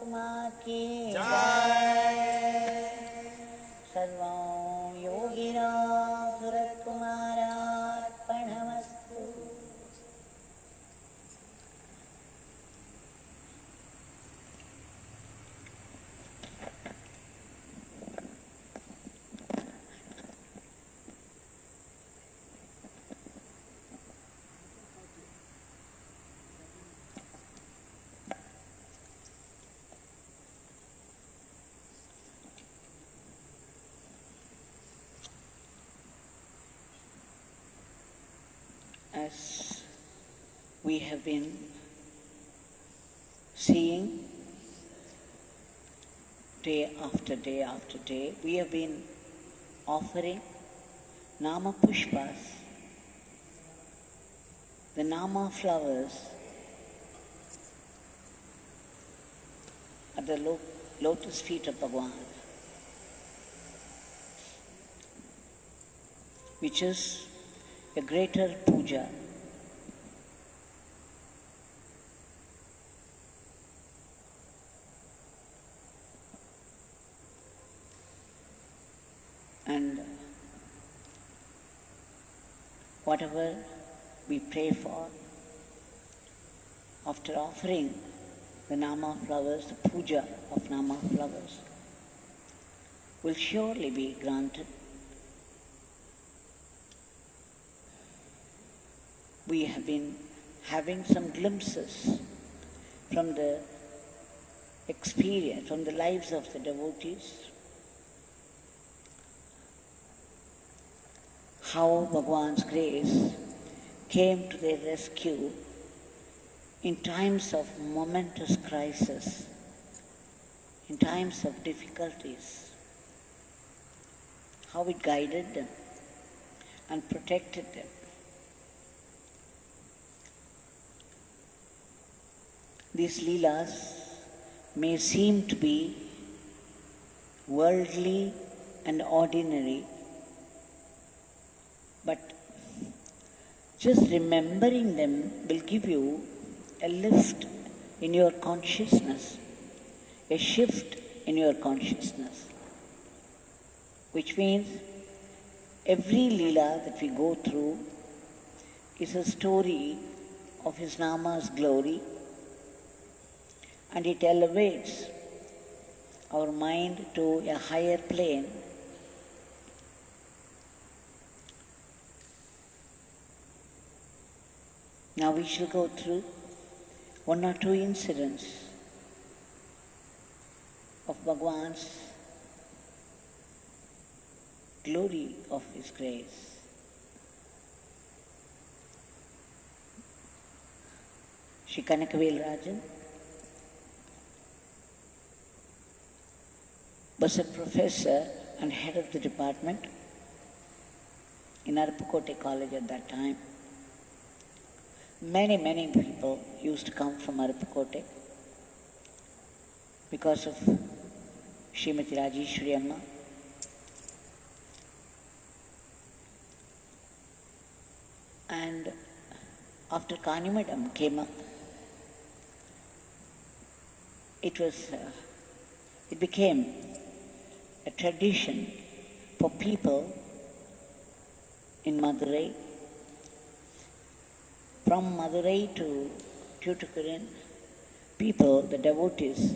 Ramsuratkumar ki jai. Sarvam Yogi Ramsuratkumar Arpanamastu. As we have been seeing day after day after day, we have been offering Nama Pushpas, the Nama flowers, at the lotus feet of Bhagwan, which is a greater puja. And whatever we pray for, after offering the Nama flowers, the puja of Nama flowers, will surely be granted. We have been having some glimpses from the experience, from the lives of the devotees, how Bhagwan's grace came to their rescue in times of momentous crisis, in times of difficulties, how it guided them and protected them. These leelas may seem to be worldly and ordinary, but just remembering them will give you a lift in your consciousness, a shift in your consciousness, which means every leela that we go through is a story of his Nama's glory, and it elevates our mind to a higher plane. Now we shall go through one or two incidents of Bhagwan's glory of his grace. Shri Kanakavel Rajan was a professor and head of the department in Arunachalam College at that time. Many people used to come from Arunachalam because of Srimati Rajeshwari Amma. And after Kanimadam came up, it became a tradition for people in Madurai, from Madurai to Tuticorin, people, the devotees,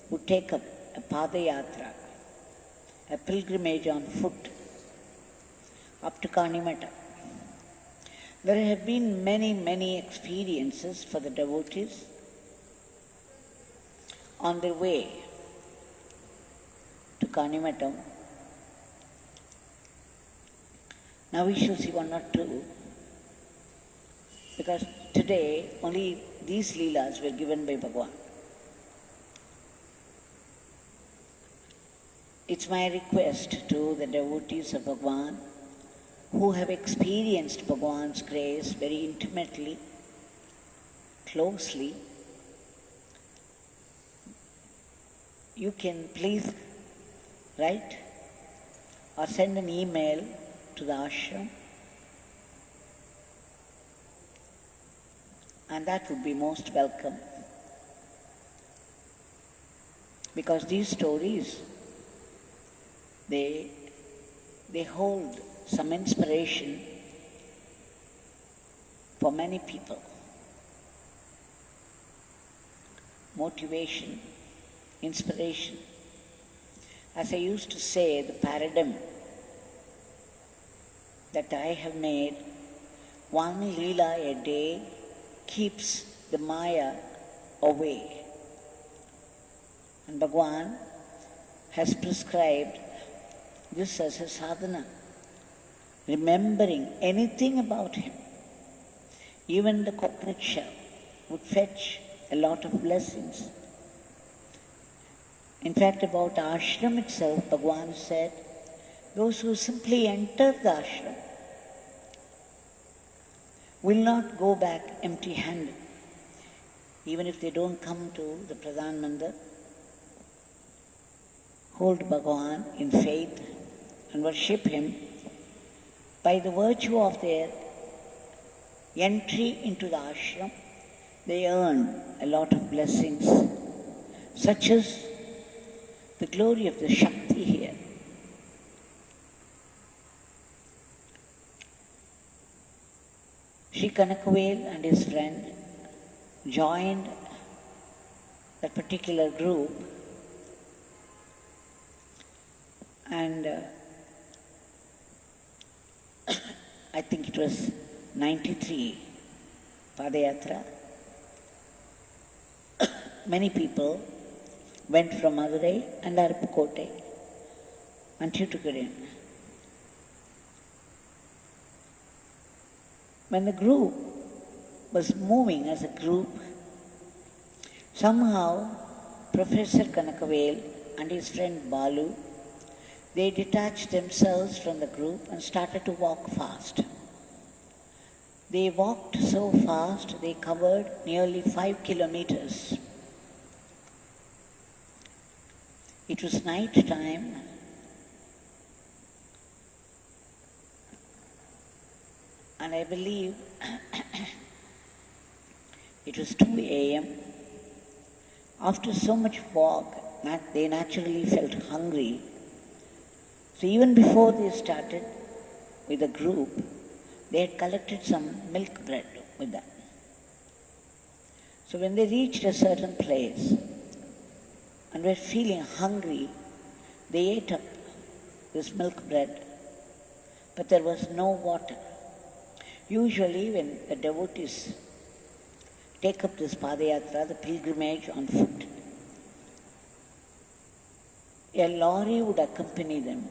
would take up a pada yatra, a pilgrimage on foot, up to Kanimata. There have been many experiences for the devotees on their way to Kanimatam. Now we shall see one or two, because today only these leelas were given by Bhagwan. It's my request to the devotees of Bhagwan who have experienced Bhagwan's grace very intimately, closely, you can please write or send an email to the ashram, and that would be most welcome. because these stories, they hold some inspiration for many people. Motivation, inspiration. As I used to say, the paradigm that I have made, one Leela a day keeps the Maya away. And Bhagwan has prescribed this as a sadhana, remembering anything about him. Even the coconut shell would fetch a lot of blessings. In fact, about the ashram itself, Bhagwan said, those who simply enter the ashram will not go back empty-handed. Even if they don't come to the Pradhan Mandir, hold Bhagwan in faith and worship him. By the virtue of their entry into the ashram, they earn a lot of blessings, such as the glory of the Shakti here. Shri Kanakavel and his friend joined that particular group, and I think it was 93 Padayatra. Many people went from Madurai and Aruppukkottai and Tuticorin. When the group was moving as a group, somehow Professor Kanakavel and his friend Balu, they detached themselves from the group and started to walk fast. They walked so fast, they covered nearly 5 kilometers. It was night time, and I believe it was 2 a.m. After so much walk, they naturally felt hungry. So even before they started with the group, they had collected some milk bread with them. So when they reached a certain place and were feeling hungry, they ate up this milk bread, but there was no water. Usually when the devotees take up this Padayatra, the pilgrimage on foot, a lorry would accompany them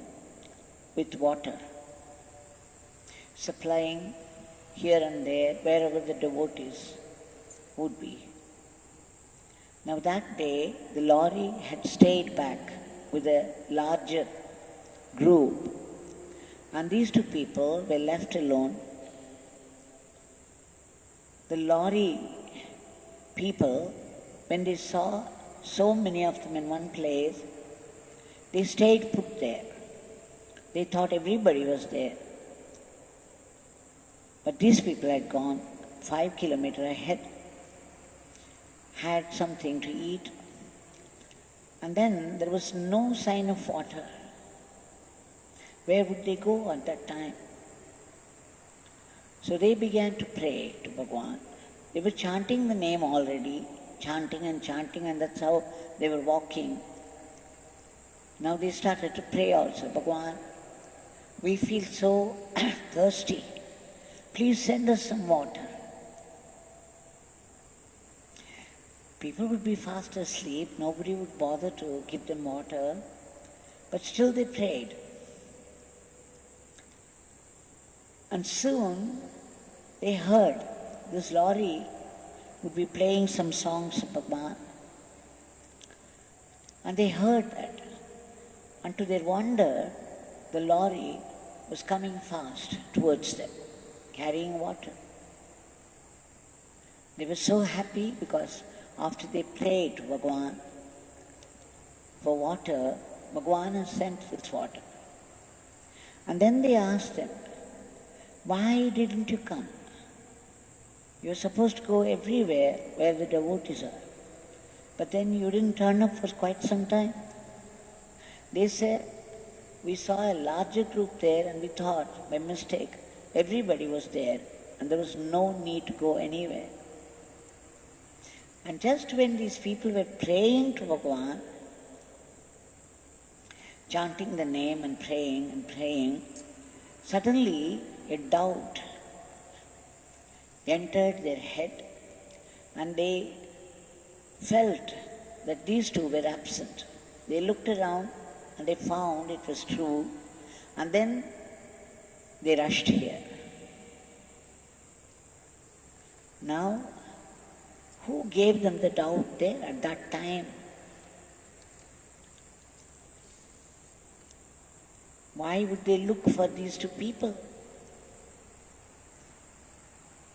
with water, supplying here and there wherever the devotees would be. Now that day, the lorry had stayed back with a larger group, and these two people were left alone. The lorry people, when they saw so many of them in one place, they stayed put there. They thought everybody was there. But these people had gone 5 kilometers ahead, had something to eat, and then there was no sign of water. Where would they go at that time? So they began to pray to Bhagwan. They were chanting the name already, chanting, and that's how they were walking. Now they started to pray also. Bhagwan, we feel so thirsty. Please send us some water. People would be fast asleep, nobody would bother to give them water, but still they prayed. And soon they heard this lorry would be playing some songs of Bhagwan. And they heard that. And to their wonder, the lorry was coming fast towards them, carrying water. They were so happy because after they prayed to Bhagwan for water, Bhagwan has sent this water. And then they asked them, why didn't you come? You're supposed to go everywhere where the devotees are. But then you didn't turn up for quite some time. They said, we saw a larger group there and we thought, by mistake, everybody was there and there was no need to go anywhere. And just when these people were praying to Bhagwan, chanting the name and praying, suddenly a doubt entered their head and they felt that these two were absent. They looked around and they found it was true, and then they rushed here. Now, who gave them the doubt there at that time? Why would they look for these two people?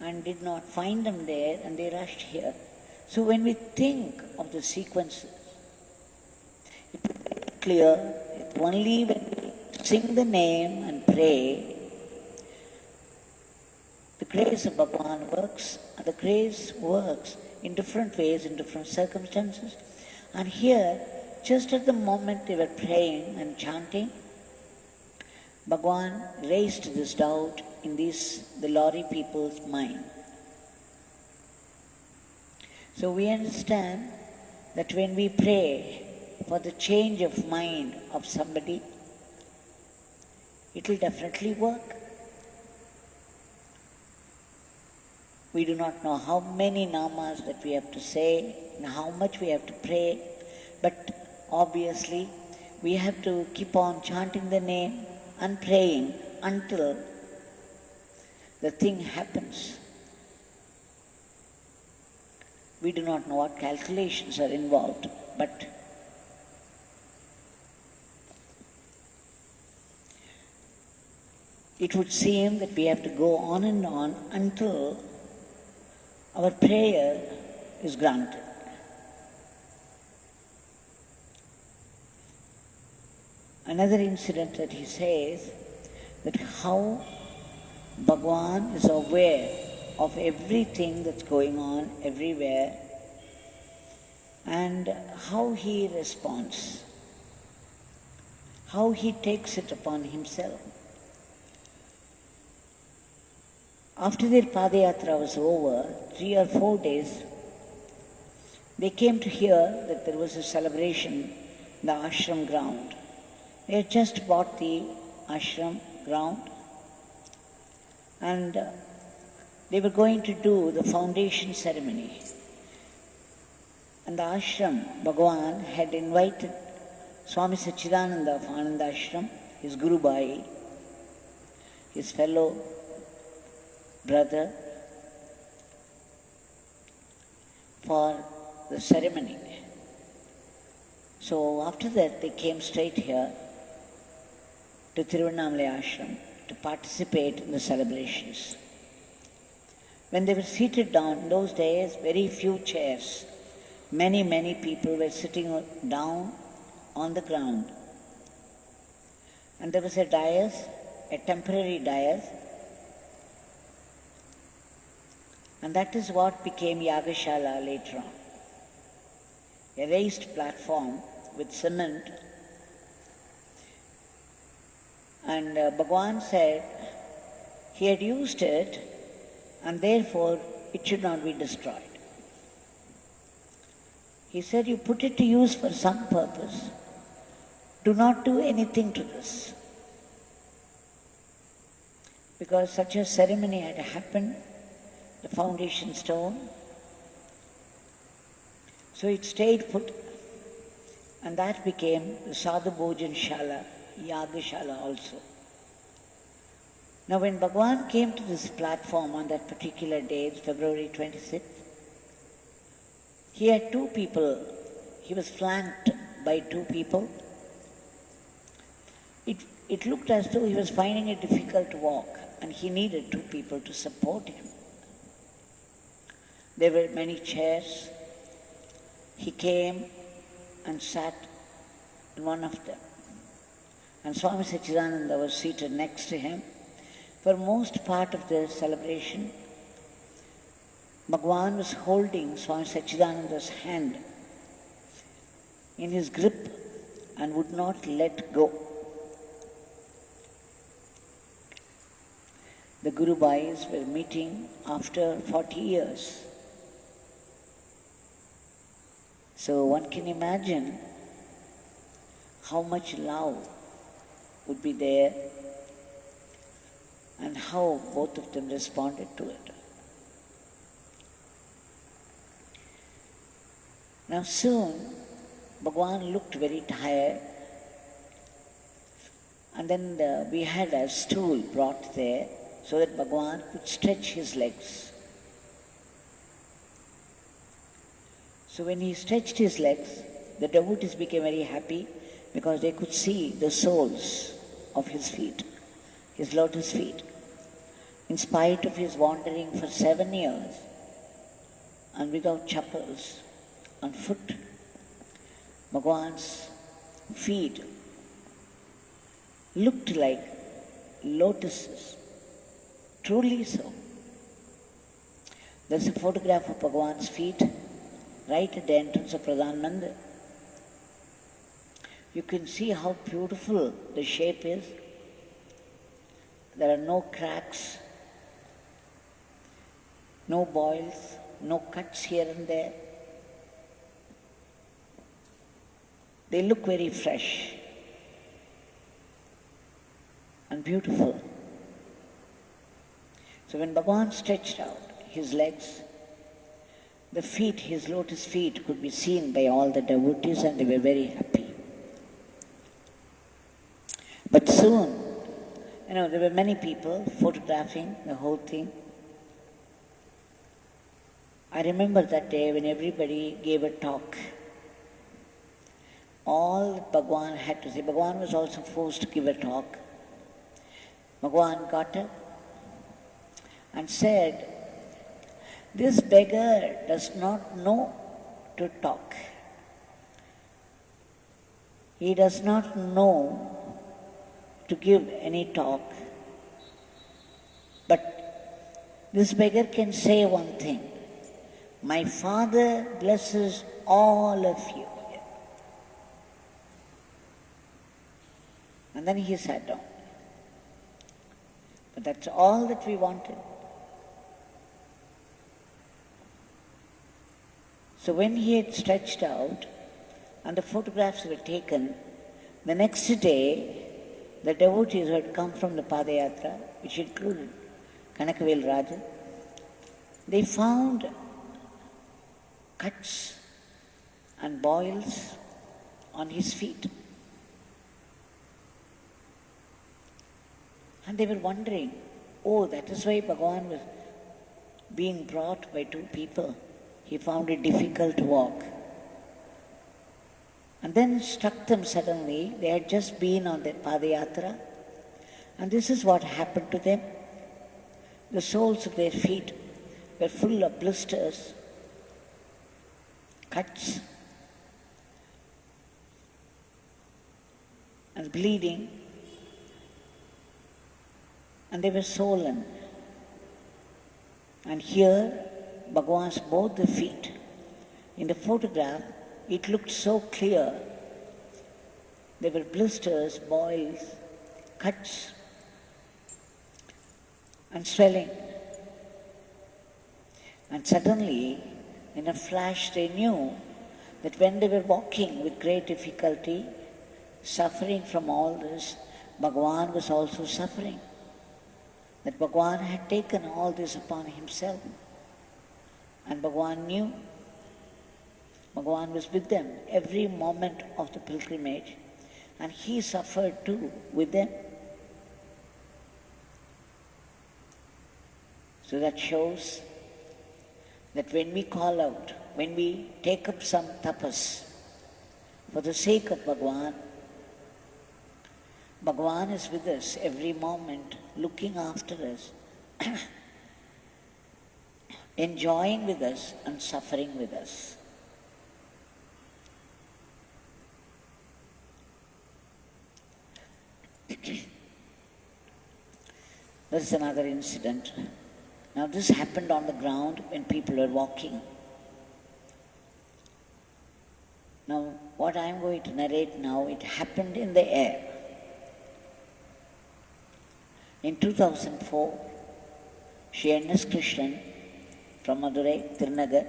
And did not find them there, and they rushed here. So when we think of the sequences, it is very clear that only when we sing the name and pray, the grace of Bhagwan works, and the grace works in different ways, in different circumstances. And here, just at the moment they were praying and chanting, Bhagwan raised this doubt in the lorry people's mind. So we understand that when we pray for the change of mind of somebody, it will definitely work. We do not know how many namas that we have to say and how much we have to pray, but obviously we have to keep on chanting the name and praying until the thing happens. We do not know what calculations are involved, but it would seem that we have to go on and on until our prayer is granted. Another incident that he says, that how Bhagwan is aware of everything that's going on everywhere and how he responds, how he takes it upon himself. After their Padayatra was over, 3 or 4 days, they came to hear that there was a celebration in the ashram ground. They had just bought the ashram ground and they were going to do the foundation ceremony. And the ashram, Bhagwan had invited Swami Sachidananda of Ananda Ashram, his Guru Bhai, his fellow brother, for the ceremony. So after that they came straight here to Tiruvannamalai Ashram to participate in the celebrations. When they were seated down, in those days, very few chairs, many people were sitting down on the ground. And there was a dais, a temporary dais, and that is what became Yagashala later on. A raised platform with cement. And Bhagwan said he had used it and therefore it should not be destroyed. He said, you put it to use for some purpose. Do not do anything to this. Because such a ceremony had happened, the foundation stone. So it stayed put, and that became the Sadhu Bhojan Shala, Yagashala also. Now when Bhagwan came to this platform on that particular day, February 26th, he had 2 people. He was flanked by 2 people. It looked as though he was finding it difficult to walk, and he needed 2 people to support him. There were many chairs. He came and sat in one of them. And Swami Sachidananda was seated next to him. For most part of the celebration, Bhagwan was holding Swami Sachidananda's hand in his grip and would not let go. The Guru Bhais were meeting after 40 years. So one can imagine how much love would be there and how both of them responded to it. Now soon, Bhagwan looked very tired, and then we had a stool brought there so that Bhagwan could stretch his legs. So when he stretched his legs, the devotees became very happy because they could see the soles of his feet, his lotus feet. In spite of his wandering for 7 years and without chappals, on foot, Bhagwan's feet looked like lotuses, truly so. There's a photograph of Bhagwan's feet right at the entrance of Pradhan Mandir. You can see how beautiful the shape is. There are no cracks, no boils, no cuts here and there. They look very fresh and beautiful. So when Bhagwan stretched out his legs, the feet, his lotus feet, could be seen by all the devotees and they were very happy. But soon, there were many people photographing the whole thing. I remember that day when everybody gave a talk. All that Bhagwan had to say, Bhagwan was also forced to give a talk. Bhagwan got up and said, "This beggar does not know to talk. He does not know to give any talk. But this beggar can say one thing, my Father blesses all of you." And then he sat down. But that's all that we wanted. So when he had stretched out and the photographs were taken, the next day the devotees who had come from the Padayatra, which included Kanakavel Rajan, they found cuts and boils on his feet. And they were wondering, that is why Bhagwan was being brought by two people. He found it difficult to walk. And then it struck them suddenly, they had just been on their Padayatra, and this is what happened to them. The soles of their feet were full of blisters, cuts, and bleeding, and they were swollen. And here, Bhagwan's both the feet. In the photograph, it looked so clear. There were blisters, boils, cuts, and swelling. And suddenly, in a flash, they knew that when they were walking with great difficulty, suffering from all this, Bhagwan was also suffering. That Bhagwan had taken all this upon himself. And Bhagwan knew. Bhagwan was with them every moment of the pilgrimage, and he suffered too with them. So that shows that when we call out, when we take up some tapas for the sake of Bhagwan, Bhagwan is with us every moment, looking after us, enjoying with us and suffering with us. There is another incident. Now this happened on the ground when people were walking. Now, what I am going to narrate now, it happened in the air. In 2004, Shri and S Krishnan from Madurai, Tirunagar,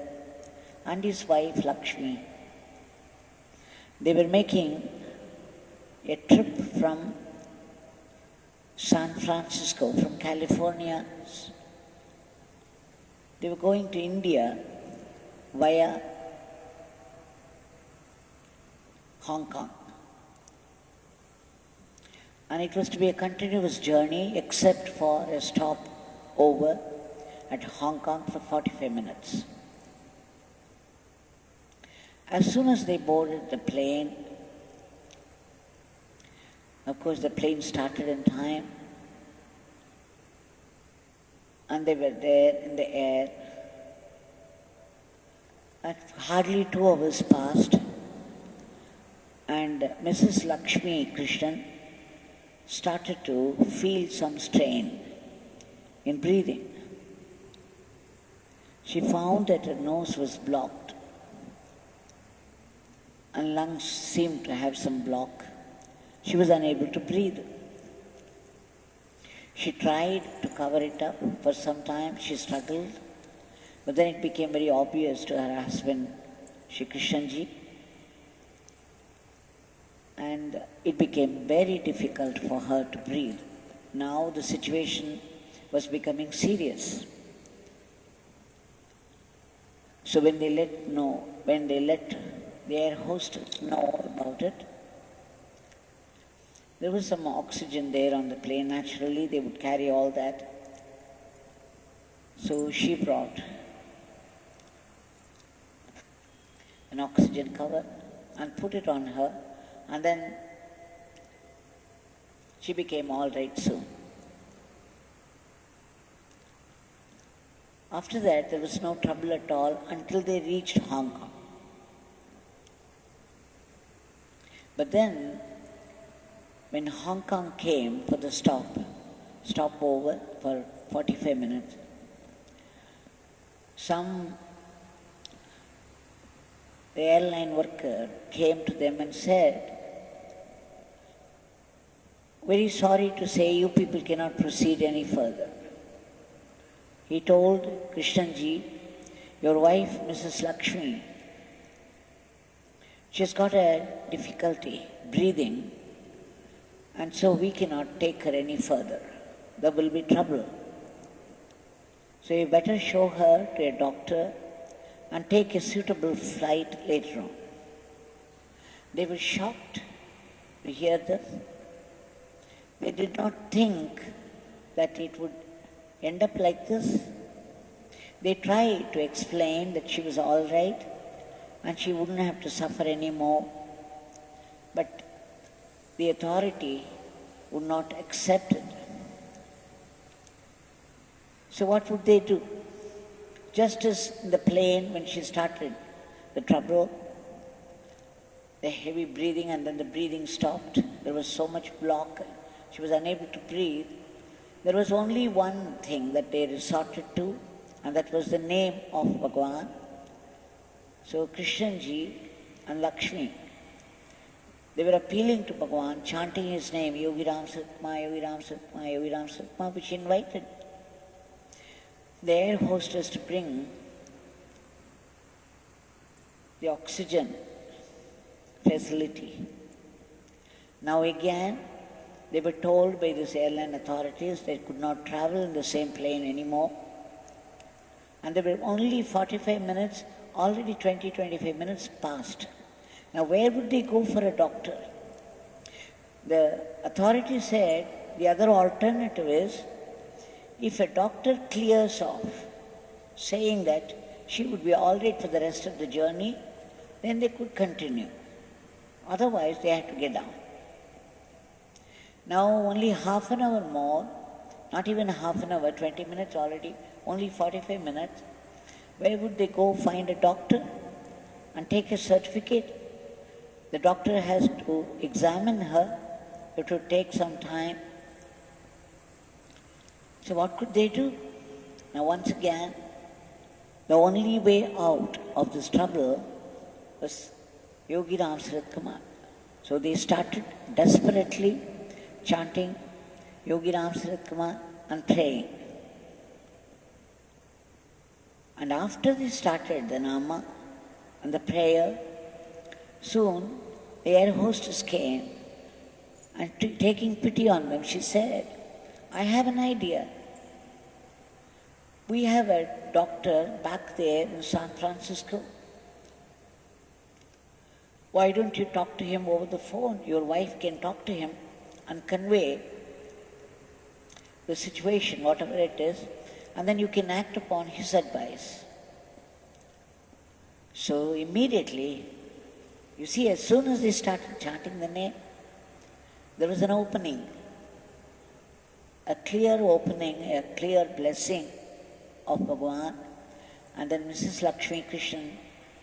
and his wife Lakshmi, they were making a trip from San Francisco, from California. They were going to India via Hong Kong. And it was to be a continuous journey except for a stop over at Hong Kong for 45 minutes. As soon as they boarded the plane, of course the plane started in time, and they were there in the air. And hardly 2 hours passed, and Mrs. Lakshmi Krishnan started to feel some strain in breathing. She found that her nose was blocked and lungs seemed to have some block. She was unable to breathe. She tried to cover it up for some time. She struggled, but then it became very obvious to her husband, Shri Krishnanji, and it became very difficult for her to breathe. Now the situation was becoming serious. So when they let the air hostess know about it, there was some oxygen there on the plane. Naturally, they would carry all that. So she brought an oxygen cover and put it on her, and then she became all right soon. After that, there was no trouble at all until they reached Hong Kong. But then, when Hong Kong came for the stopover for 45 minutes, the airline worker came to them and said, "Very sorry to say you people cannot proceed any further." He told Krishnanji, "Your wife, Mrs. Lakshmi, she's got a difficulty breathing, and so we cannot take her any further. There will be trouble. So you better show her to a doctor and take a suitable flight later on." They were shocked to hear this. They did not think that it would end up like this. They tried to explain that she was all right and she wouldn't have to suffer anymore, but the authority would not accept it. So what would they do? Just as in the plane when she started the trouble, the heavy breathing, and then the breathing stopped. There was so much block, she was unable to breathe. There was only one thing that they resorted to, and that was the name of Bhagwan. So Krishnanji and Lakshmi, they were appealing to Bhagwan, chanting his name, Yogi Ramsuratkumar, Yogi Ramsuratkumar, Yogi Ramsuratkumar, which invited the air hostess to bring the oxygen facility. Now again, they were told by these airline authorities they could not travel in the same plane anymore. And there were only 45 minutes, already 20-25 minutes passed. Now where would they go for a doctor? The authority said the other alternative is, if a doctor clears off, saying that she would be all right for the rest of the journey, then they could continue. Otherwise, they had to get down. Now only half an hour more, not even half an hour, 20 minutes already, only 45 minutes. Where would they go find a doctor and take a certificate? The doctor has to examine her. It would take some time. So what could they do? Now once again, the only way out of this trouble was Yogi Ramsuratkumar. So they started desperately chanting Yogi Ramsuratkumar and praying. And after they started the Nama and the prayer, soon the air hostess came and taking pity on them, she said, I have an idea. We have a doctor back there in San Francisco. Why don't you talk to him over the phone? Your wife can talk to him and convey the situation, whatever it is, and then you can act upon his advice. So immediately, you see, as soon as they started chanting the name, there was an opening, a clear opening, a clear blessing of Bhagwan, and then Mrs. Lakshmi Krishnan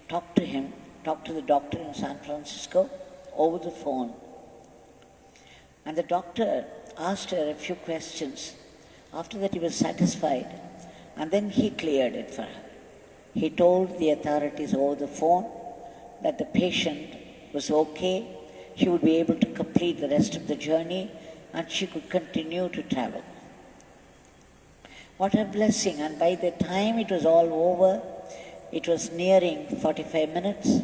talked to him, talked to the doctor in San Francisco over the phone. And the doctor asked her a few questions. After that he was satisfied, and then he cleared it for her. He told the authorities over the phone that the patient was okay, she would be able to complete the rest of the journey, and she could continue to travel. What a blessing! And by the time it was all over, it was nearing 45 minutes,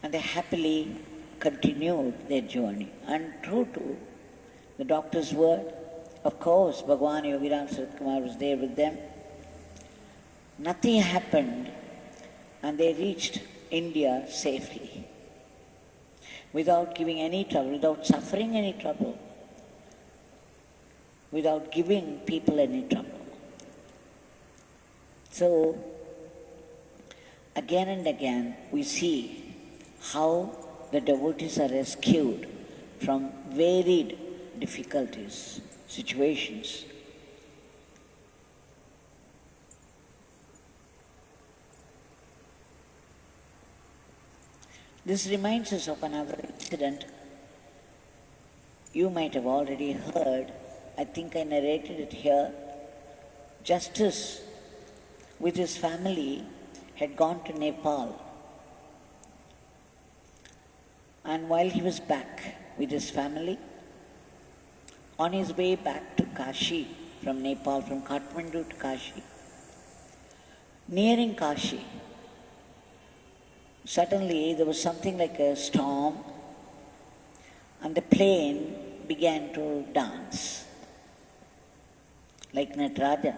and they happily continued their journey. And true to the doctor's word, of course, Bhagwan Yogi Ramsuratkumar was there with them. Nothing happened, and they reached India safely, without giving any trouble, without suffering any trouble, without giving people any trouble. So, again and again, we see how the devotees are rescued from varied difficulties, situations. This reminds us of another incident you might have already heard. I think I narrated it here. Justice with his family had gone to Nepal. And while he was back with his family, on his way back to Kashi from Nepal, from Kathmandu to Kashi, nearing Kashi, suddenly there was something like a storm, and the plane began to dance like Natarajan.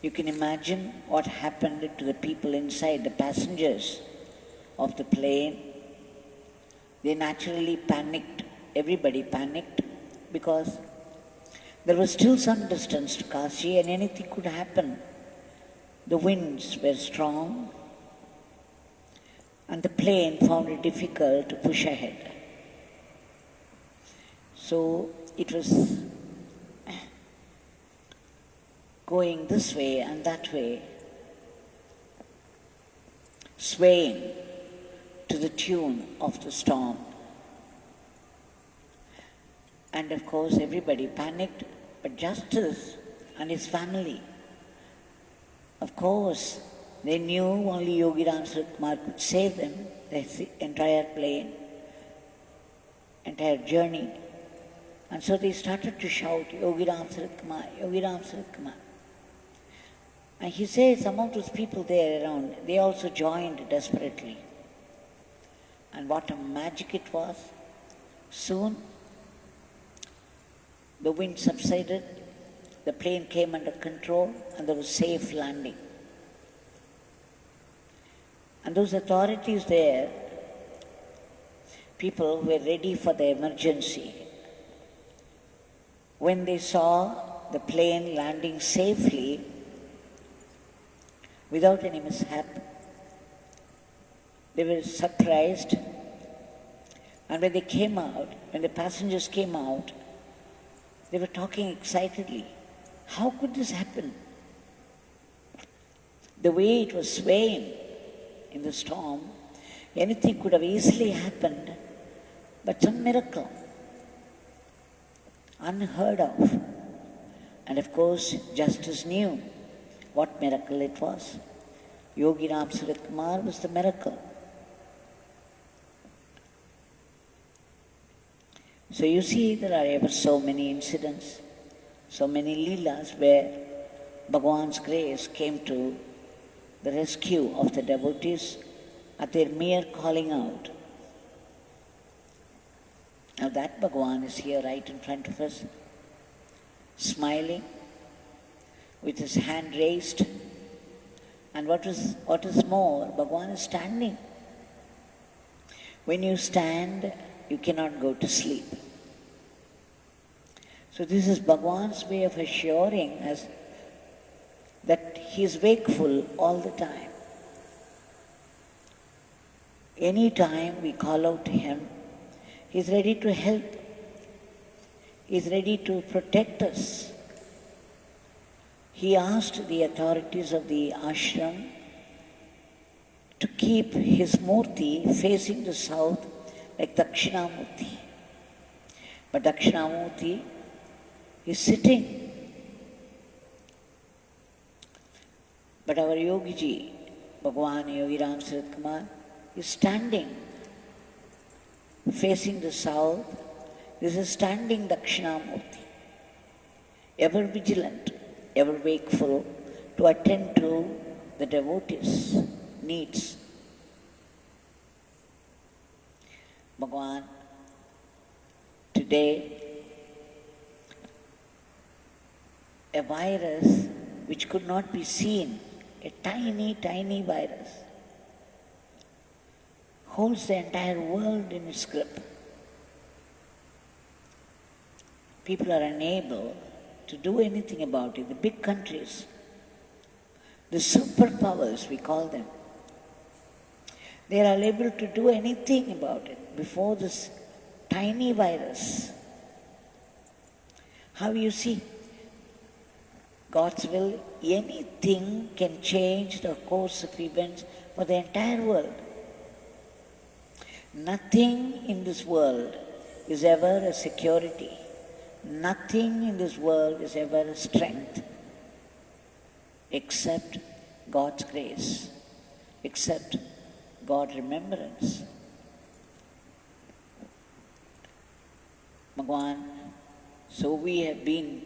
You can imagine what happened to the people inside, the passengers of the plane. They naturally panicked. Everybody panicked because there was still some distance to Kashi and anything could happen. The winds were strong and the plane found it difficult to push ahead. So it was going this way and that way, swaying to the tune of the storm. And of course everybody panicked, but Justice and his family, of course, they knew only Yogi Ramsuratkumar could save them, the entire plane, entire journey. And so they started to shout, Yogi Ramsuratkumar, Yogi Ramsuratkumar. And he says some of those people there around, they also joined desperately. And what a magic it was. Soon, the wind subsided, the plane came under control, and there was safe landing. And those authorities there, people were ready for the emergency. When they saw the plane landing safely, without any mishap, they were surprised. And when they came out, when the passengers came out, they were talking excitedly. How could this happen? The way it was swaying in the storm, anything could have easily happened, but some miracle, unheard of. And of course, Justice knew what miracle it was. Yogi Ramsuratkumar was the miracle. So you see, there are ever so many incidents, so many leelas where Bhagwan's grace came to the rescue of the devotees at their mere calling out. Now that Bhagwan is here right in front of us, smiling, with his hand raised, and what is more, Bhagwan is standing. When you stand, you cannot go to sleep. So this is Bhagwan's way of assuring us that he is wakeful all the time. Any time we call out to him, he is ready to help. He is ready to protect us. He asked the authorities of the ashram to keep his murti facing the south like Dakshinamurti. But Dakshinamurti is sitting. But our Yogiji, Bhagwan Yogi Ramsuratkumar, is standing, facing the south. This is standing Dakshinamurti, ever vigilant, ever wakeful to attend to the devotees' needs. Bhagwan, today, a virus which could not be seen, a tiny, tiny virus, holds the entire world in its grip. People are unable to do anything about it. The big countries, the superpowers we call them, they are unable to do anything about it before this tiny virus. How you see? God's will, anything can change the course of events for the entire world. Nothing in this world is ever a security. Nothing in this world is ever a strength except God's grace, except God's remembrance. Bhagwan, so we have been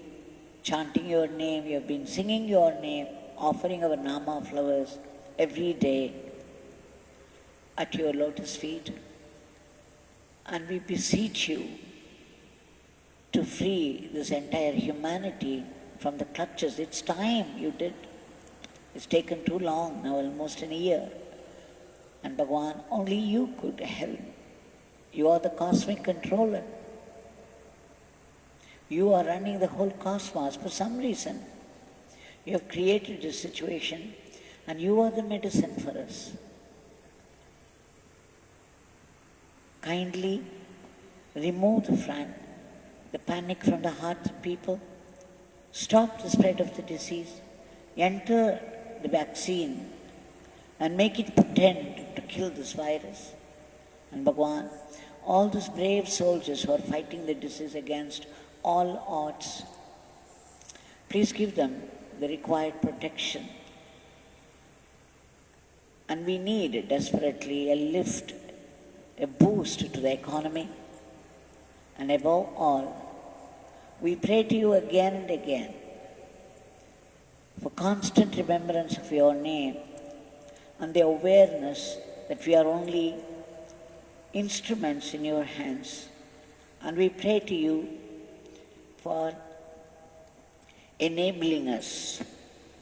chanting your name, we have been singing your name, offering our Nama flowers every day at your lotus feet. And we beseech you to free this entire humanity from the clutches. It's time you did. It's taken too long, now almost a year. And Bhagwan, only you could help. You are the cosmic controller. You are running the whole cosmos for some reason. You have created this situation and you are the medicine for us. Kindly remove the panic from the hearts of people. Stop the spread of the disease. Enter the vaccine and make it pretend to kill this virus. And Bhagwan, all those brave soldiers who are fighting the disease against all odds, please give them the required protection. And we need desperately a lift, a boost to the economy. And above all, we pray to you again and again for constant remembrance of your name and the awareness that we are only instruments in your hands. And we pray to you for enabling us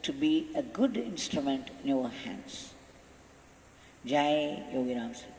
to be a good instrument in your hands. Jai Yogi Ramsuratkumar.